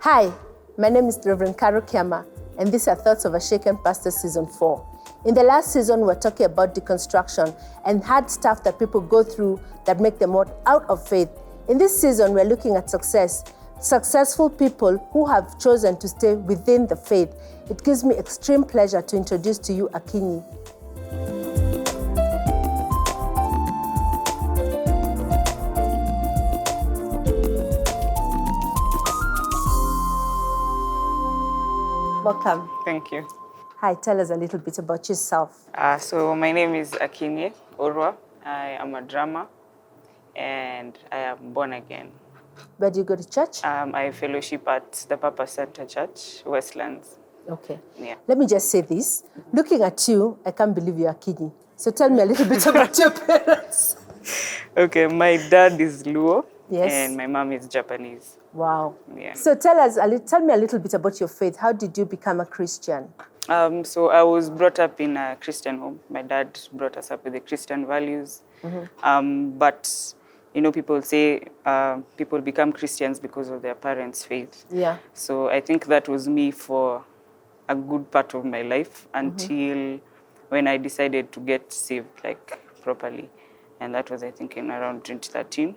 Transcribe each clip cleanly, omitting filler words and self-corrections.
Hi, my name is Reverend Karo Kiama, and these are Thoughts of a Shaken Pastor Season 4. In the last season, we were talking about deconstruction and hard stuff that people go through that make them out of faith. In this season, we're looking at successful people who have chosen to stay within the faith. It gives me extreme pleasure to introduce to you Akinyi. Welcome. Thank you. Hi, tell us a little bit about yourself. So my name is Akinyi, Orwa. I am a drummer and I am born again. Where do you go to church? I fellowship at the Papa Center Church, Westlands. Okay. Yeah. Let me just say this. Looking at you, I can't believe you're Akinyi. So tell me a little bit about your parents. Okay, my dad is Luo. Yes. And my mom is Japanese. Wow. Yeah. So tell me a little bit about your faith. How did you become a Christian? So I was brought up in a Christian home. My dad brought us up with the Christian values. Mm-hmm. But you know, people say people become Christians because of their parents' faith. Yeah. So I think that was me for a good part of my life until when I decided to get saved, like properly. And that was, I think, in around 2013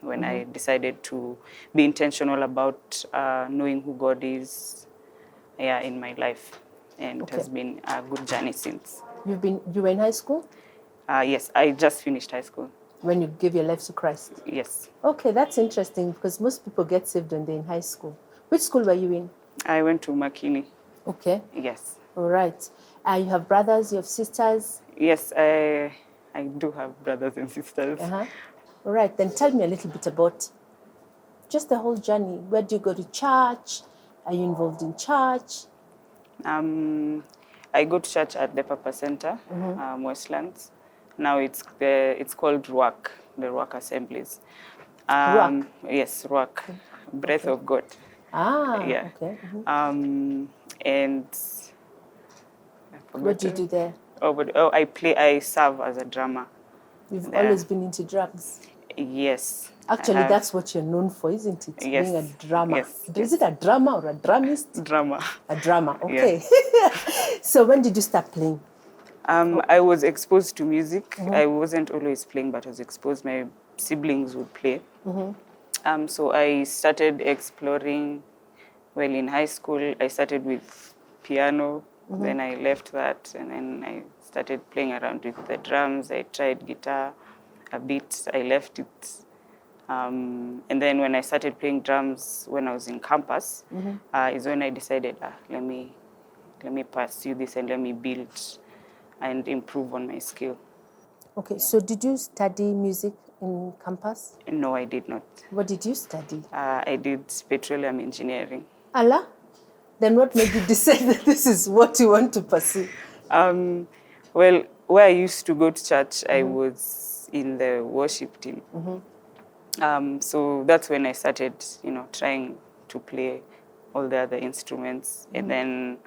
when I decided to be intentional about knowing who God is in my life. And it has been a good journey since. You were in high school? Yes, I just finished high school. When you gave your life to Christ? Yes. Okay, that's interesting because most people get saved when they're in high school. Which school were you in? I went to Akinyi. Okay. Yes. All right. You have brothers, you have sisters? Yes, I do have brothers and sisters. All right, then tell me a little bit about just the whole journey. Where do you go to church? Are you involved in church? I go to church at the Papa Center, Westlands. Now it's called Ruach, the Ruach Assemblies. Ruach? Yes, Ruach, Breath of God. Yeah. Okay. And what do you do there? I serve as a drummer. You've always been into drums? Yes. Actually, that's what you're known for, isn't it? Yes. Being a drummer. Yes. Is it a drummer or a drummist? Drummer. A drummer, okay. So when did you start playing? I was exposed to music. I wasn't always playing, but I was exposed. My siblings would play. So I started exploring. Well, in high school, I started with piano. Then I left that, and then I started playing around with the drums. I tried guitar a bit. I left it. And then when I started playing drums when I was in campus, is when I decided, let me pursue this and let me build and improve on my skill. Okay, so did you study music in campus? No, I did not. What did you study? I did petroleum engineering. Allah? Then what made you decide that this is what you want to pursue? Well, where I used to go to church, I was in the worship team. So that's when I started, trying to play all the other instruments. And then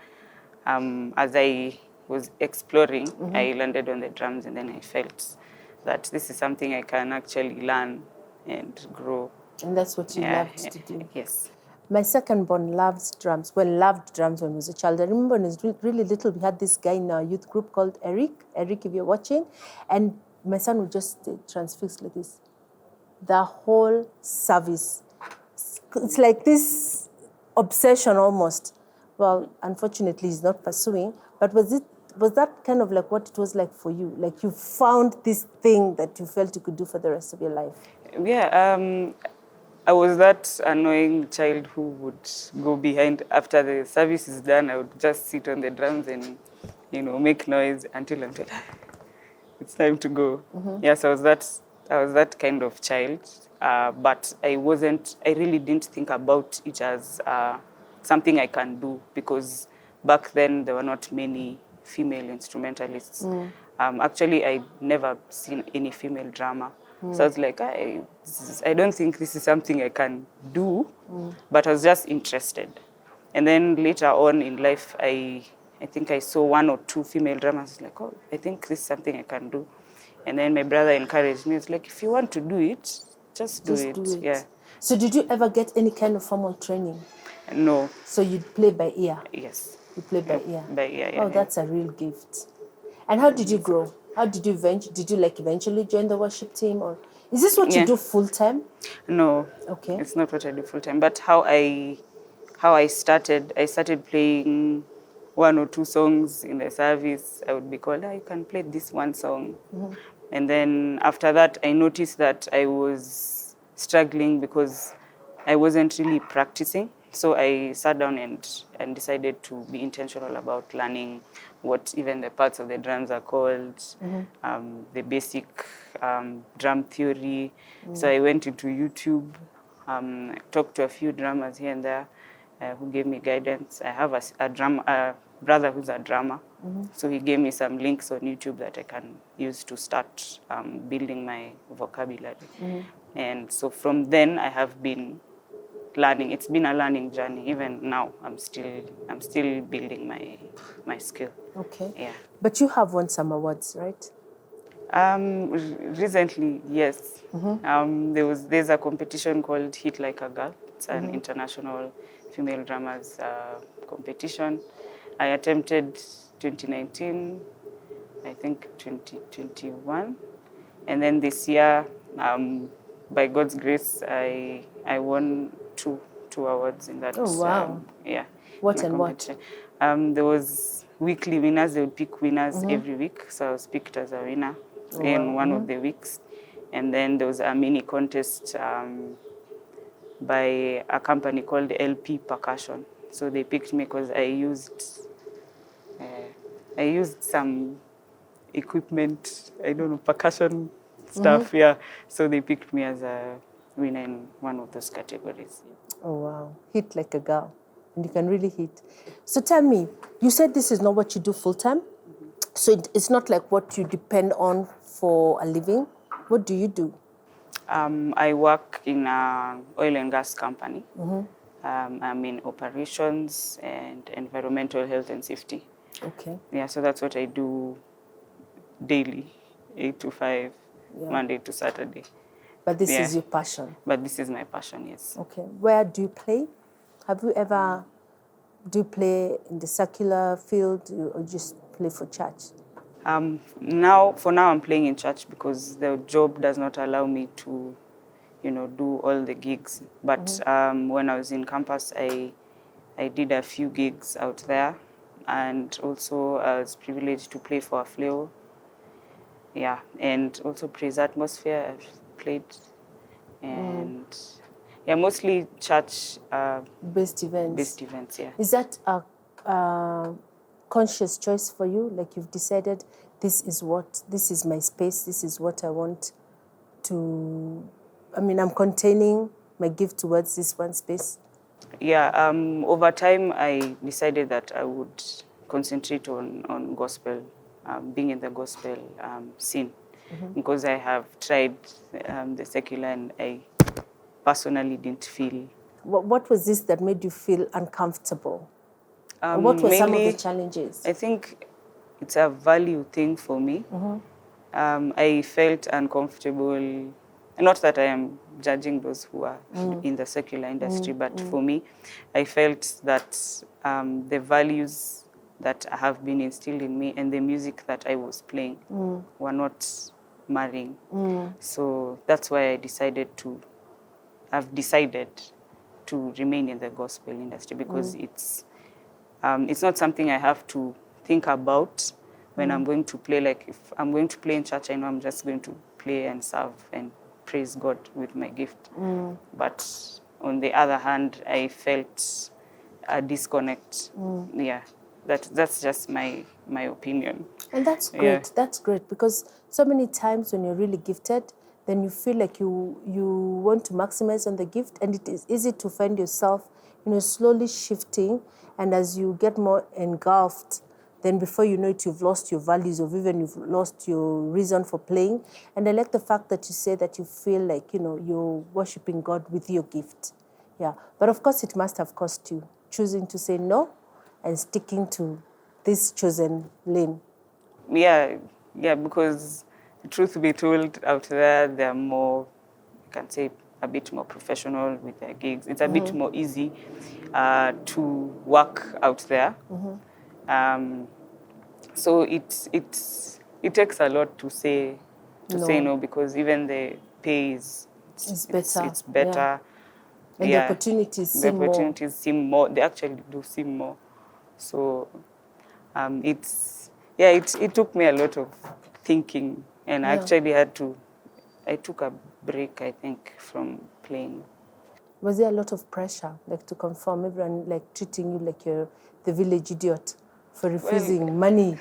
as I was exploring, I landed on the drums, and then I felt that this is something I can actually learn and grow. And that's what you loved to do? Yes. My second born loved drums when he was a child. I remember when he was really little, we had this guy in our youth group called Eric. Eric, if you're watching. And my son would just stay transfixed like this. The whole service. It's like this obsession almost. Well, unfortunately, he's not pursuing. But was that kind of like what it was like for you? Like you found this thing that you felt you could do for the rest of your life? Yeah, I was that annoying child who would go behind after the service is done. I would just sit on the drums and, make noise until it's time to go. Yes, I was that kind of child, but I really didn't think about it as something I can do, because back then there were not many female instrumentalists. Actually, I'd never seen any female drummer. So I was like, I don't think this is something I can do, but I was just interested. And then later on in life, I think I saw one or two female drummers. Like, I think this is something I can do. And then my brother encouraged me. It's like, if you want to do it, just do it. Yeah. So did you ever get any kind of formal training? No. So you'd play by ear. Yes. You play by ear. By ear, yeah. Oh, that's a real gift. And how did you grow? How did you eventually join the worship team, or is this what you Yeah. do full time? No. Okay. It's not what I do full time. But how I started playing one or two songs in the service. I would be called, you can play this one song. And then after that, I noticed that I was struggling because I wasn't really practicing. So I sat down and decided to be intentional about learning what even the parts of the drums are called, the basic drum theory. So I went into YouTube, talked to a few drummers here and there who gave me guidance. I have a brother who's a drummer. So he gave me some links on YouTube that I can use to start building my vocabulary. And so from then I have been learning. It's been a learning journey. Even now, I'm still building my skill. Okay. Yeah. But you have won some awards, right? Recently, yes. There's a competition called Hit Like a Girl. It's an international female drummers competition. I attempted 2019, I think 2021, and then this year, by God's grace, I won two awards in that. Oh, wow. Yeah. What in and the what? competition. There was weekly winners. They would pick winners every week, so I was picked as a winner in one of the weeks, and then there was a mini contest by a company called LP Percussion. So they picked me because I used some equipment, I don't know, percussion stuff, yeah. So they picked me as a winner in one of those categories. Oh, wow. Hit like a girl. And you can really hit. So tell me, you said this is not what you do full time? So it's not like what you depend on for a living? What do you do? I work in an oil and gas company. I'm in operations and environmental health and safety. Okay. Yeah, so that's what I do daily, 8 to 5, Monday to Saturday. But this Yeah. is your passion? But this is my passion, yes. Okay. Where do you play? Do you play in the secular field or just play for church? For now, I'm playing in church because the job does not allow me to, do all the gigs. But when I was in campus, I did a few gigs out there, and also I was privileged to play for a Fleo. Yeah, and also Praise Atmosphere, I've played, and mostly church Based events. based events. Yeah. Is that a conscious choice for you? Like you've decided this is my space, this is what I want to, I'm containing my gift towards this one space? Yeah, over time I decided that I would concentrate on gospel, being in the gospel scene, because I have tried the secular and I personally didn't feel. What was this that made you feel uncomfortable? Or what were some of the challenges? I think it's a value thing for me. I felt uncomfortable. Not that I am judging those who are in the secular industry, but for me, I felt that the values that have been instilled in me and the music that I was playing were not marrying. So that's why I've decided to remain in the gospel industry, because it's not something I have to think about when I'm going to play. Like if I'm going to play in church, I know I'm just going to play and serve and praise God with my gift. But on the other hand, I felt a disconnect. Yeah, that's just my opinion. And that's great. Yeah. That's great, because so many times when you're really gifted, then you feel like you want to maximize on the gift, and it is easy to find yourself, slowly shifting, and as you get more engulfed, then before you know it, you've lost your values, or even you've lost your reason for playing. And I like the fact that you say that you feel like, you're worshiping God with your gift. Yeah. But of course, it must have cost you choosing to say no and sticking to this chosen lane. Yeah, because the truth be told, out there are more, I can say, a bit more professional with their gigs. It's a bit more easy to work out there. So it takes a lot to say no, because even the pay is It's better. it's better. And the opportunities the seem more. opportunities seem more. They actually do seem more. So it took me a lot of thinking, and I actually I took a break, I think, from playing. Was there a lot of pressure, like to conform, everyone like treating you like you're the village idiot for refusing money?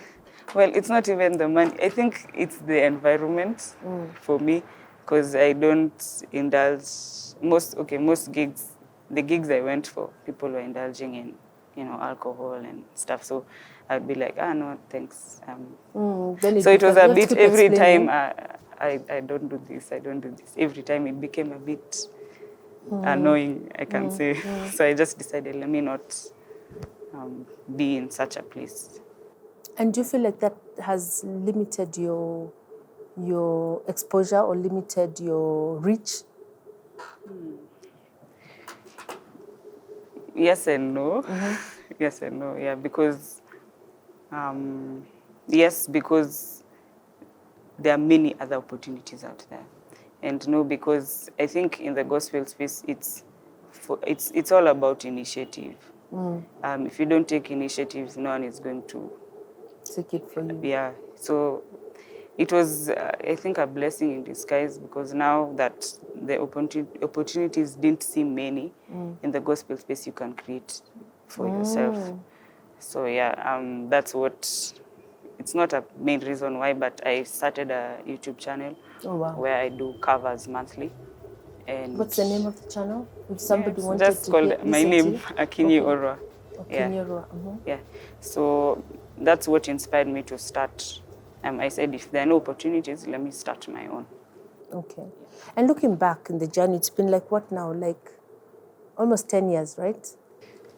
Well, it's not even the money. I think it's the environment for me, because I don't indulge most gigs. The gigs I went for, people were indulging in, alcohol and stuff. So I'd be like, no, thanks. So it was a bit every time. I don't do this. I don't do this. Every time it became a bit annoying, I can say. So I just decided, let me not be in such a place. And do you feel like that has limited your exposure or limited your reach? Yes and no. Yes and no, yeah, because yes, because there are many other opportunities out there, and no, because I think in the gospel space it's all about initiative. If you don't take initiatives, no one is going to take it for you. Yeah, so it was, I think, a blessing in disguise, because now that the opportunities didn't seem many in the gospel space, you can create for yourself. So yeah, that's what, it's not a main reason why, but I started a YouTube channel where I do covers monthly. And what's the name of the channel? If somebody wanted just to called my name, Akinyi Orwa. Akinyi Orwa. Yeah. So that's what inspired me to start. I said, if there are no opportunities, let me start my own. Okay. And looking back in the journey, it's been like what now? Like almost 10 years, right?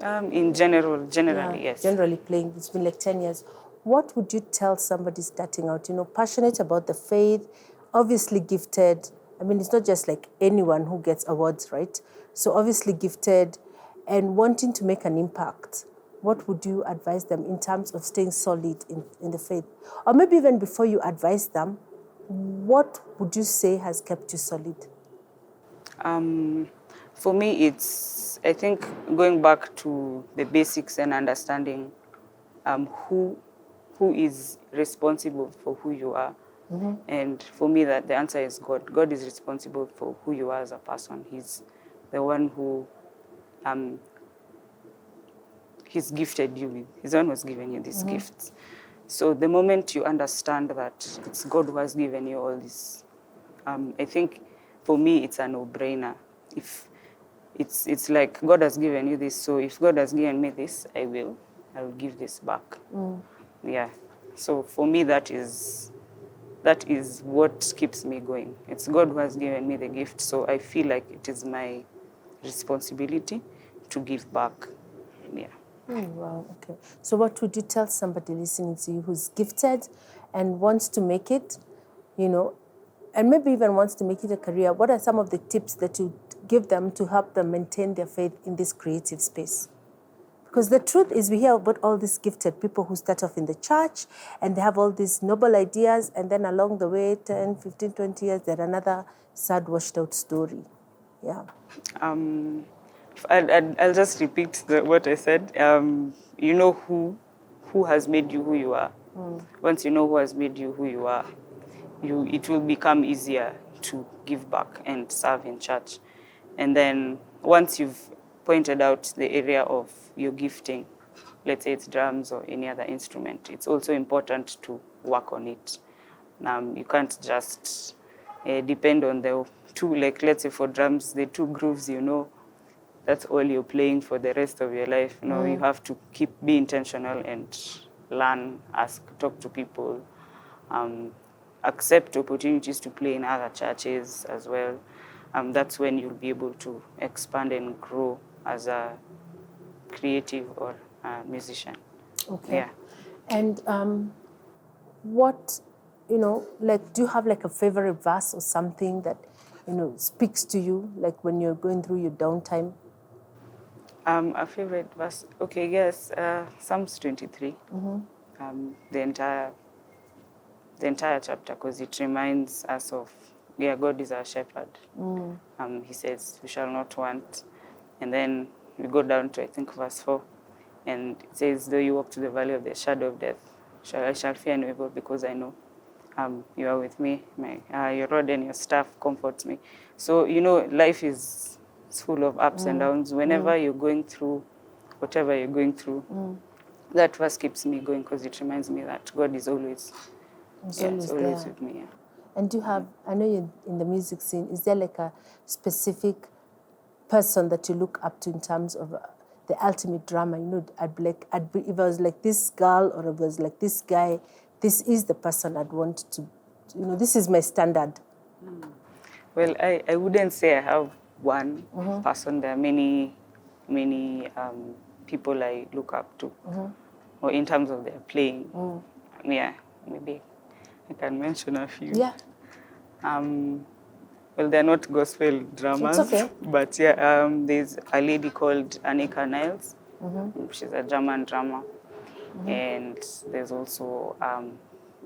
Generally, yes. Generally playing, it's been like 10 years. What would you tell somebody starting out, passionate about the faith, obviously gifted? I mean, it's not just like anyone who gets awards, right? So obviously gifted and wanting to make an impact. What would you advise them in terms of staying solid in the faith? Or maybe even before you advise them, what would you say has kept you solid? For me, it's, I think, going back to the basics and understanding who is responsible for who you are. And for me, that the answer is God. God is responsible for who you are as a person. He's the one who he's gifted you with. He's the one who's given you these gifts. So the moment you understand that it's God who has given you all this, I think for me it's a no-brainer. If it's like God has given you this, so if God has given me this, I will give this back. Yeah. So for me that is what keeps me going. It's God who has given me the gift, so I feel like it is my responsibility to give back. Yeah. Wow, okay. So what would you tell somebody listening to you who's gifted and wants to make it, and maybe even wants to make it a career? What are some of the tips that you give them to help them maintain their faith in this creative space? Because the truth is, we hear about all these gifted people who start off in the church and they have all these noble ideas, and then along the way, 10, 15, 20 years, they're another sad, washed out story. Yeah. I'll just repeat what I said. You know who has made you who you are. Once you know who has made you who you are, it will become easier to give back and serve in church. And then once you've pointed out the area of your gifting, let's say it's drums or any other instrument, it's also important to work on it. You can't just depend on the two, like let's say for drums, the two grooves, that's all you're playing for the rest of your life. You have to be intentional and learn, talk to people, accept opportunities to play in other churches as well. That's when you'll be able to expand and grow as a creative or a musician. Okay. Yeah. And what, do you have like a favorite verse or something that speaks to you, like when you're going through your downtime? A favorite verse? Okay, yes, Psalms 23. The entire chapter, because it reminds us of, God is our shepherd. He says, we shall not want. And then we go down to, I think, verse 4. And it says, though you walk to the valley of the shadow of death, I shall fear no evil, because I know you are with me. Your rod and your staff comforts me. So, life is full of ups and downs. Whenever you're going through whatever you're going through, that verse keeps me going, because it reminds me that God is always, always with me. Yeah. And do you have, I know you're in the music scene, is there like a specific person that you look up to in terms of the ultimate drama? If I was like this girl, or if I was like this guy, this is the person I'd want to, this is my standard. Well, I wouldn't say I have one person. There are many people I look up to, or in terms of their playing. Yeah, maybe I can mention a few. Yeah. Well, they're not gospel dramas. It's okay. But there's a lady called Anika Niles. She's a German drama. And there's also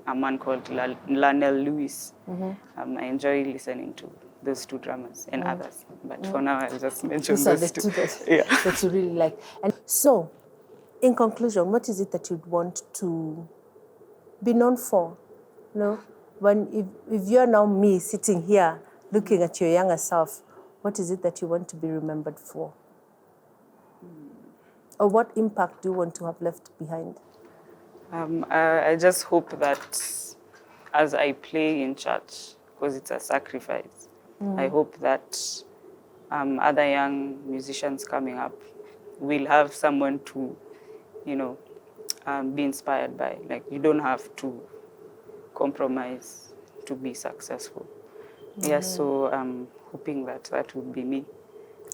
a man called Lionel Lewis. I enjoy listening to those two dramas and others. But for now, I'll just mention those two. That you really like. And so, in conclusion, what is it that you'd want to be known for? If you're now me sitting here looking at your younger self, what is it that you want to be remembered for? Or what impact do you want to have left behind? I just hope that as I play in church, because it's a sacrifice, I hope that other young musicians coming up will have someone to, be inspired by. Like, you don't have to compromise to be successful. Yes, so I'm hoping that would be me.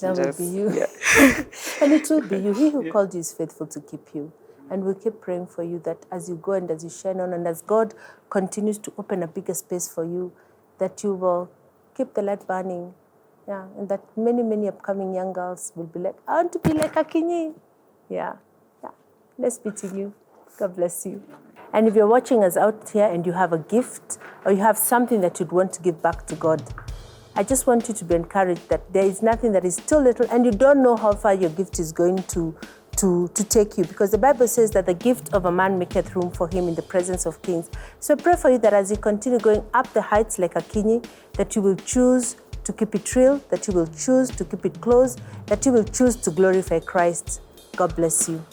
That would be you. Yeah. And it will be you. He who called you is faithful to keep you. And we'll keep praying for you that as you go and as you shine on, and as God continues to open a bigger space for you, that you will keep the light burning. Yeah, and that many, many upcoming young girls will be like, I want to be like Akinyi. Yeah. Let's be to you. God bless you. And if you're watching us out here and you have a gift or you have something that you'd want to give back to God, I just want you to be encouraged that there is nothing that is too little, and you don't know how far your gift is going to take you, because the Bible says that the gift of a man maketh room for him in the presence of kings. So I pray for you that as you continue going up the heights like Akinyi, that you will choose to keep it real, that you will choose to keep it close, that you will choose to glorify Christ. God bless you.